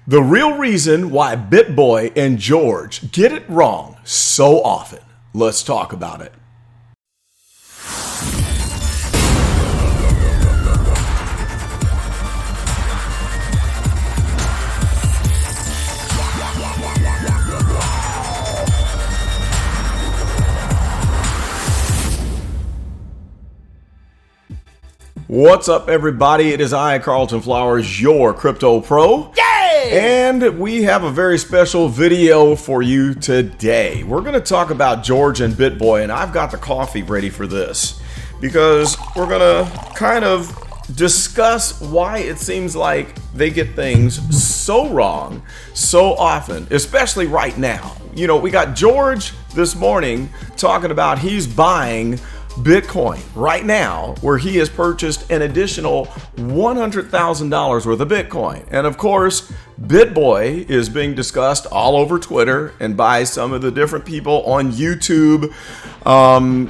The real reason why Bitboy and George get it wrong so often. Let's talk about it. What's up, everybody? It is I, Carlton Flowers, your crypto pro. Yay! And we have a very special video for you today. We're going to talk about George and Bitboy, and I've got the coffee ready for this because we're going to kind of discuss why it seems like they get things so wrong so often, especially right now. You know, we got George this morning talking about he's buying Bitcoin right now, where he has purchased an additional $100,000 worth of Bitcoin. And of course, Bitboy is being discussed all over Twitter and by some of the different people on YouTube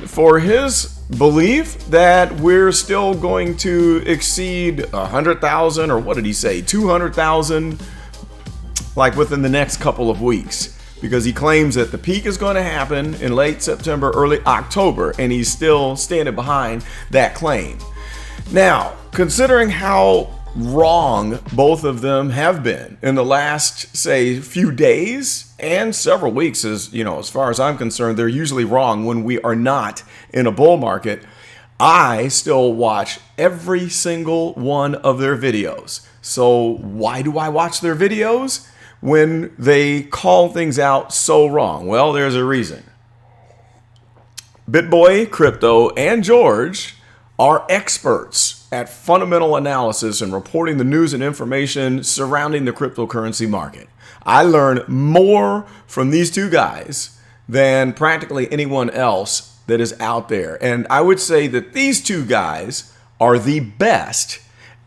for his belief that we're still going to exceed 100,000, or what did he say, 200,000, like within the next couple of weeks. Because he claims that the peak is going to happen in late September, early October, and he's still standing behind that claim. Now, considering how wrong both of them have been in the last, say, few days and several weeks, as far as I'm concerned, they're usually wrong when we are not in a bull market. I still watch every single one of their videos. So why do I watch their videos when they call things out so wrong? Well, there's a reason. Bitboy, Crypto, and George are experts at fundamental analysis and reporting the news and information surrounding the cryptocurrency market. I learn more from these two guys than practically anyone else that is out there. And I would say that these two guys are the best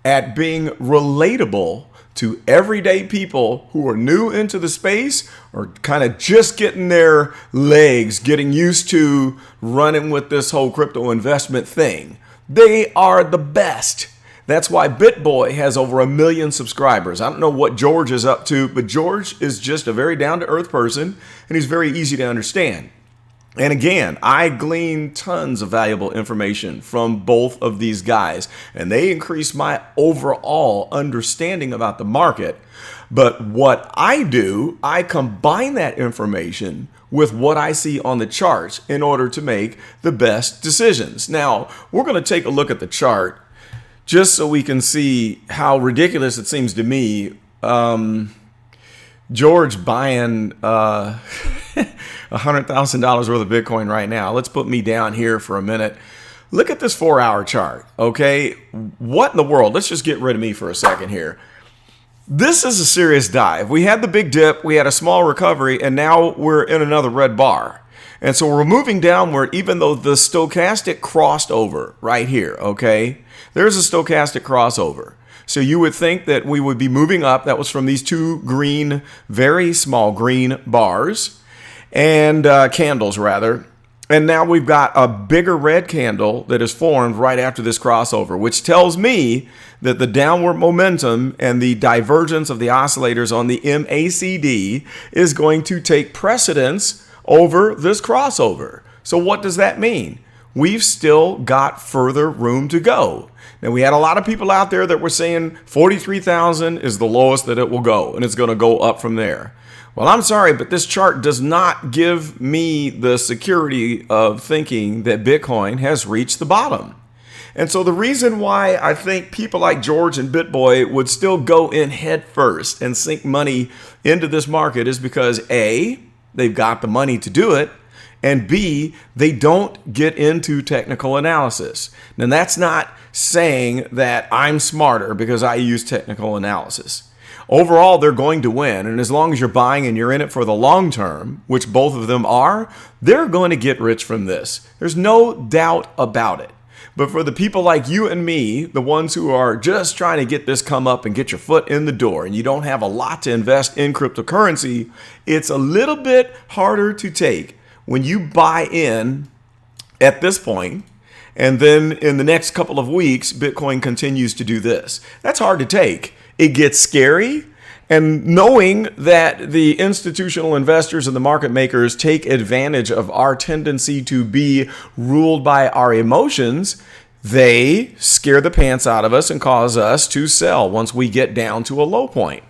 at being relatable to everyday people who are new into the space or kind of just getting their legs, getting used to running with this whole crypto investment thing. They are the best. That's why Bitboy has over 1 million subscribers. I don't know what George is up to, but George is just a very down-to-earth person, and he's very easy to understand. And again, I glean tons of valuable information from both of these guys, and they increase my overall understanding about the market. But what I do, I combine that information with what I see on the charts in order to make the best decisions. Now, we're going to take a look at the chart just so we can see how ridiculous it seems to me. George buying $100,000 worth of Bitcoin right now. Let's put me down here for a minute. Look at this 4-hour chart, okay? What in the world? Let's just get rid of me for a second here. This is a serious dive. We had the big dip, we had a small recovery, and now we're in another red bar. And so we're moving downward, even though the stochastic crossed over right here, okay? There's a stochastic crossover. So you would think that we would be moving up. That was from these two green, very small green bars and candles rather. And now we've got a bigger red candle that is formed right after this crossover, which tells me that the downward momentum and the divergence of the oscillators on the MACD is going to take precedence over this crossover. So what does that mean? We've still got further room to go. Now, we had a lot of people out there that were saying 43,000 is the lowest that it will go, and it's going to go up from there. Well, I'm sorry, but this chart does not give me the security of thinking that Bitcoin has reached the bottom. And so the reason why I think people like George and Bitboy would still go in head first and sink money into this market is because A, they've got the money to do it, and B, they don't get into technical analysis. Now, that's not saying that I'm smarter because I use technical analysis. Overall, they're going to win. And as long as you're buying and you're in it for the long term, which both of them are, they're going to get rich from this. There's no doubt about it. But for the people like you and me, the ones who are just trying to get this come up and get your foot in the door, and you don't have a lot to invest in cryptocurrency, it's a little bit harder to take when you buy in at this point, and then in the next couple of weeks, Bitcoin continues to do this. That's hard to take. It gets scary, And knowing that the institutional investors and the market makers take advantage of our tendency to be ruled by our emotions, they scare the pants out of us and cause us to sell once we get down to a low point.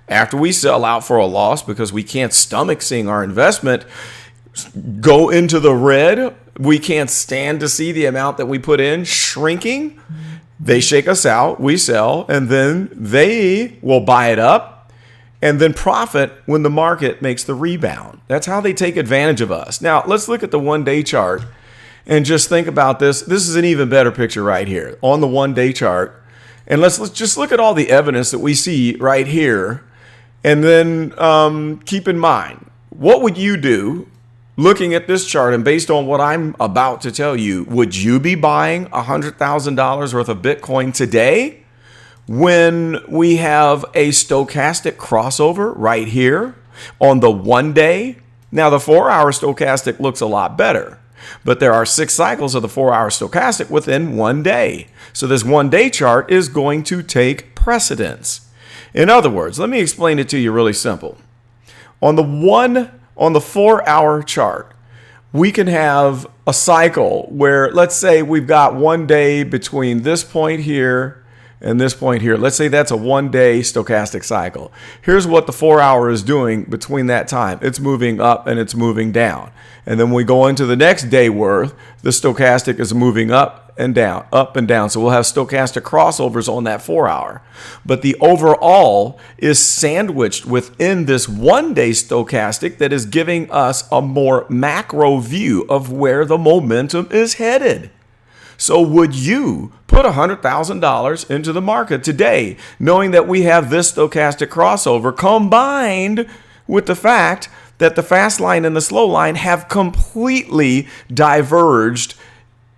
After we sell out for a loss because we can't stomach seeing our investment go into the red, we can't stand to see the amount that we put in shrinking, they shake us out, we sell, and then they will buy it up and then profit when the market makes the rebound. That's how they take advantage of us. Now, let's look at the one-day chart and just think about this. This is an even better picture right here on the one-day chart. And let's just look at all the evidence that we see right here. And then keep in mind, what would you do looking at this chart and based on what I'm about to tell you? Would you be buying $100,000 worth of Bitcoin today when we have a stochastic crossover right here on the 1 day? Now, the 4-hour stochastic looks a lot better, but there are 6 cycles of the 4-hour stochastic within 1 day. So this 1 day chart is going to take precedence. In other words, let me explain it to you really simple. On the 4-hour chart, we can have a cycle where, let's say we've got 1 day between this point here and this point here. Let's say that's a 1 day stochastic cycle. Here's what the 4-hour is doing between that time. It's moving up and it's moving down. And then when we go into the next day worth, the stochastic is moving up and down, up and down. So we'll have stochastic crossovers on that 4-hour. But the overall is sandwiched within this 1 day stochastic that is giving us a more macro view of where the momentum is headed. So would you put $100,000 into the market today, knowing that we have this stochastic crossover combined with the fact that the fast line and the slow line have completely diverged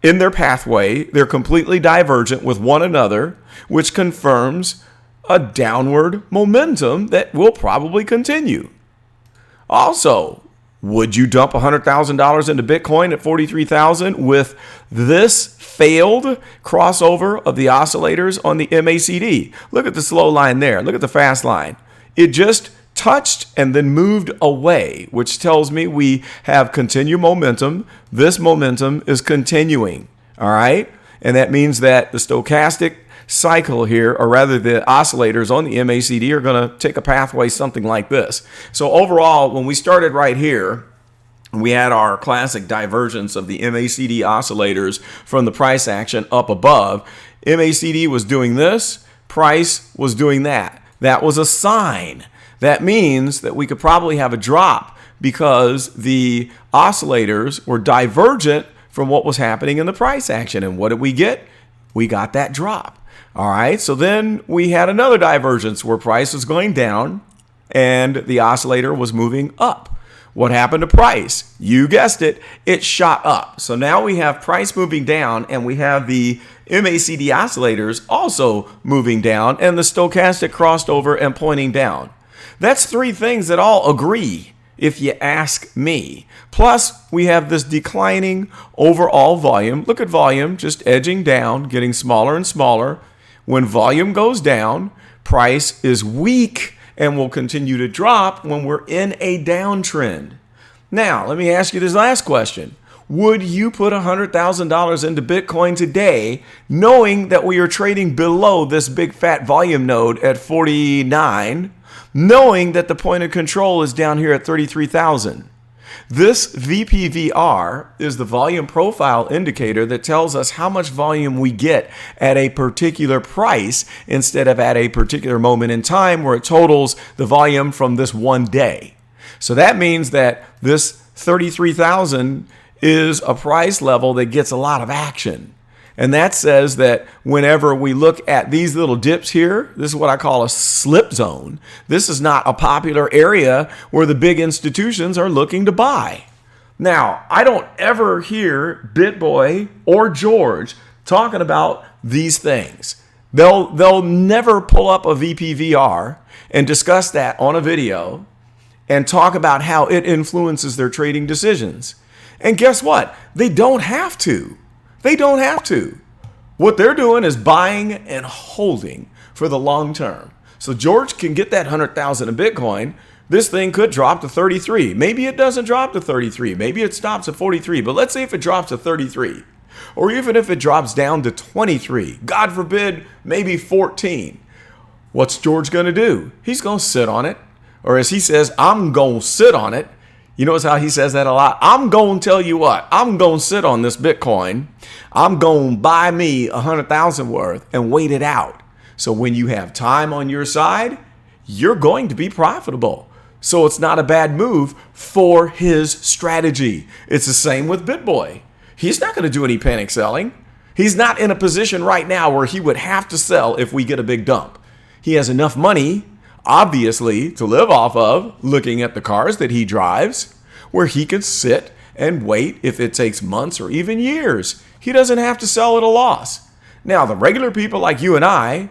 in their pathway? They're completely divergent with one another, which confirms a downward momentum that will probably continue. Also, would you dump $100,000 into Bitcoin at 43,000 with this failed crossover of the oscillators on the MACD? Look at the slow line there. Look at the fast line. It just touched and then moved away, which tells me we have continued momentum. This momentum is continuing. All right. And that means that the stochastic cycle here, or rather the oscillators on the MACD, are going to take a pathway something like this. So overall, when we started right here, we had our classic divergence of the MACD oscillators from the price action up above. MACD was doing this, price was doing that. That was a sign. That means that we could probably have a drop because the oscillators were divergent from what was happening in the price action. And what did we get? We got that drop. All right, so then we had another divergence where price was going down and the oscillator was moving up. What happened to price? You guessed it, it shot up. So now we have price moving down and we have the MACD oscillators also moving down and the stochastic crossed over and pointing down. That's 3 things that all agree, if you ask me. Plus, we have this declining overall volume. Look at volume just edging down, getting smaller and smaller. When volume goes down, price is weak and will continue to drop when we're in a downtrend. Now, let me ask you this last question. Would you put $100,000 into Bitcoin today, knowing that we are trading below this big fat volume node at 49, knowing that the point of control is down here at 33,000? This VPVR is the volume profile indicator that tells us how much volume we get at a particular price instead of at a particular moment in time, where it totals the volume from this 1 day. So that means that this 33,000 is a price level that gets a lot of action. And that says that whenever we look at these little dips here, this is what I call a slip zone. This is not a popular area where the big institutions are looking to buy. Now, I don't ever hear Bitboy or George talking about these things. They'll never pull up a VPVR and discuss that on a video and talk about how it influences their trading decisions. And guess what? They don't have to. They don't have to. What they're doing is buying and holding for the long term. So George can get that 100,000 in Bitcoin. This thing could drop to 33. Maybe it doesn't drop to 33. Maybe it stops at 43. But let's say if it drops to 33, or even if it drops down to 23, God forbid, maybe 14. What's George going to do? He's going to sit on it. Or as he says, I'm going to sit on it. You notice how he says that a lot? I'm going to tell you what. I'm going to sit on this Bitcoin. I'm going to buy me 100,000 worth and wait it out. So when you have time on your side, you're going to be profitable. So it's not a bad move for his strategy. It's the same with Bitboy. He's not going to do any panic selling. He's not in a position right now where he would have to sell if we get a big dump. He has enough money, obviously, to live off of, looking at the cars that he drives, where he could sit and wait if it takes months or even years. He doesn't have to sell at a loss. Now, the regular people like you and I,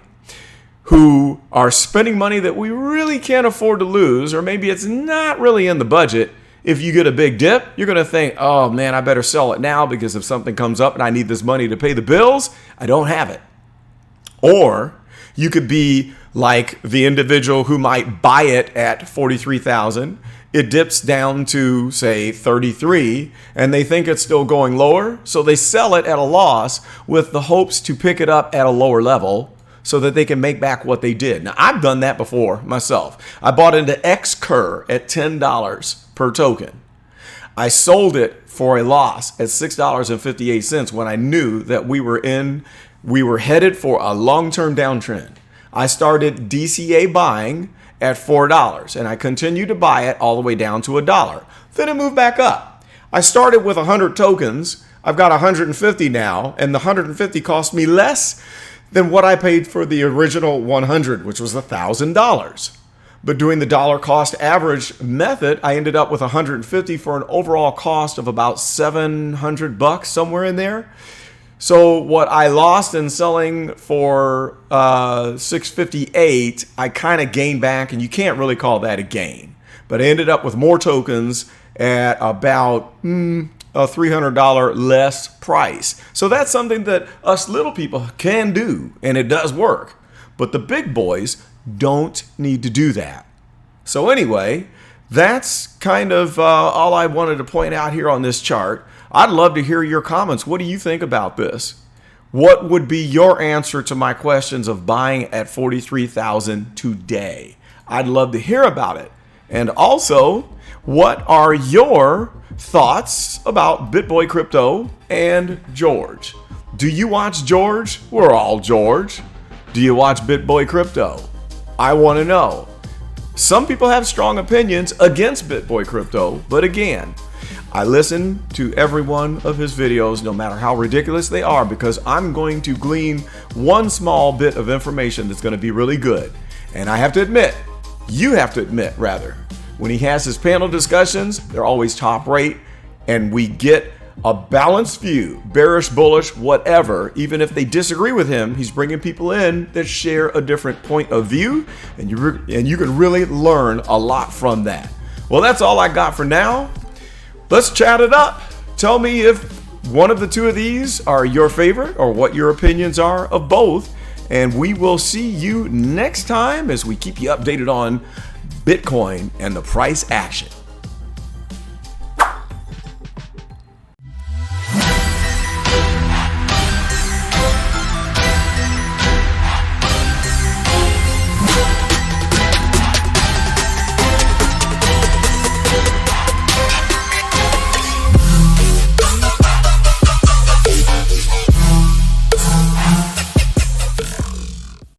who are spending money that we really can't afford to lose, or maybe it's not really in the budget, if you get a big dip, you're going to think, oh man, I better sell it now because if something comes up and I need this money to pay the bills, I don't have it. Or you could be like the individual who might buy it at 43,000. It dips down to, say, 33, and they think it's still going lower. So they sell it at a loss with the hopes to pick it up at a lower level so that they can make back what they did. Now, I've done that before myself. I bought into XCur at $10 per token. I sold it for a loss at $6.58 when I knew that we were headed for a long-term downtrend. I started DCA buying at $4 and I continued to buy it all the way down to $1. Then it moved back up. I started with 100 tokens. I've got 150 now, and the 150 cost me less than what I paid for the original 100, which was $1,000. But doing the dollar cost average method, I ended up with 150 for an overall cost of about $700, somewhere in there. So what I lost in selling for $658, I kind of gained back, and you can't really call that a gain. But I ended up with more tokens at about a $300 less price. So that's something that us little people can do, and it does work. But the big boys don't need to do that. So anyway, that's kind of all I wanted to point out here on this chart. I'd love to hear your comments. What do you think about this? What would be your answer to my questions of buying at 43,000 today? I'd love to hear about it. And also, what are your thoughts about Bitboy Crypto and George? Do you watch George? We're all George. Do you watch Bitboy Crypto? I want to know. Some people have strong opinions against Bitboy Crypto, but again, I listen to every one of his videos, no matter how ridiculous they are, because I'm going to glean one small bit of information that's going to be really good. And I have to admit, you have to admit, rather, when he has his panel discussions, they're always top rate, and we get a balanced view, bearish, bullish, whatever. Even if they disagree with him, he's bringing people in that share a different point of view, and you can really learn a lot from that. Well, that's all I got for now. Let's chat it up. Tell me if one of the two of these are your favorite or what your opinions are of both. And we will see you next time as we keep you updated on Bitcoin and the price action.